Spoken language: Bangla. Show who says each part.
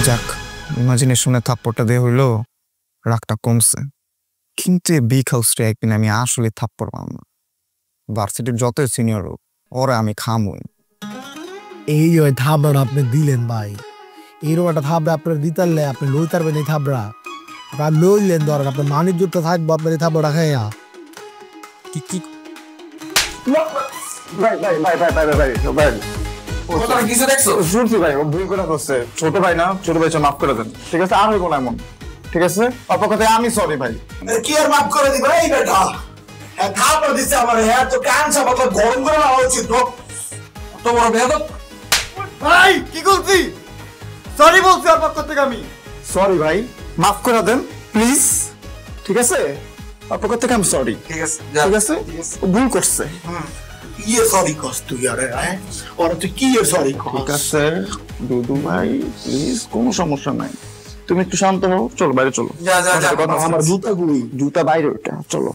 Speaker 1: যাক, ইমাজিনেশনে থাপ্পড়টা দিয়ে হইলো রাগটা কমছে, কিন্তু বিগ হাউসটা একদিন আমি আসলে থাপ্পড় পাম না। ভার্সিটির যতই সিনিয়র হোক, ওরা আমি খামুই।
Speaker 2: এই ওই থাবড়া আপনি দিলেন ভাই, এইরকম একটা থাবড়া আপনার দিতারলে আপনি লই তারবেন এই থাবড়া আপনার লইলেন, ধরেন আপনার মানির জোরটা থাকবো আপনার এই থাবড়া খাইয়া। কি কি
Speaker 3: ছোট ভাই না, ছোট ভাই মাফ করে দেন, ঠিক আছে? আর হইব না এমন, ঠিক আছে? আপনার কথায় আমি সরি ভাই।
Speaker 4: কি আর মাফ করে দিবা এই বেটা? থাপড় দিচ্ছে আমার, হ্যাঁ তো কান চাপা গরম করে নেওয়া উচিত। তো বড় বেয়াদব
Speaker 3: ভাই, কি করছি? সরি বলছি আপনার পক্ষ থেকে আমি। সরি ভাই, মাফ করে দেন প্লিজ, ঠিক আছে? আপনার পক্ষ থেকে আমি সরি,
Speaker 4: ঠিক আছে
Speaker 3: ঠিক আছে? ও ভুল করছে।
Speaker 4: ইয়ে সরি কস তুই আরে, হ্যাঁ ওরা তুই কি সরি কস?
Speaker 3: ঠিক আছে দুদু ভাই, প্লিজ, কোনো সমস্যা নাই, তুমি একটু শান্ত হও, চলো বাইরে চলো।
Speaker 4: যা যা যা,
Speaker 3: আমার জুতা বাইরে, ওটা চলো।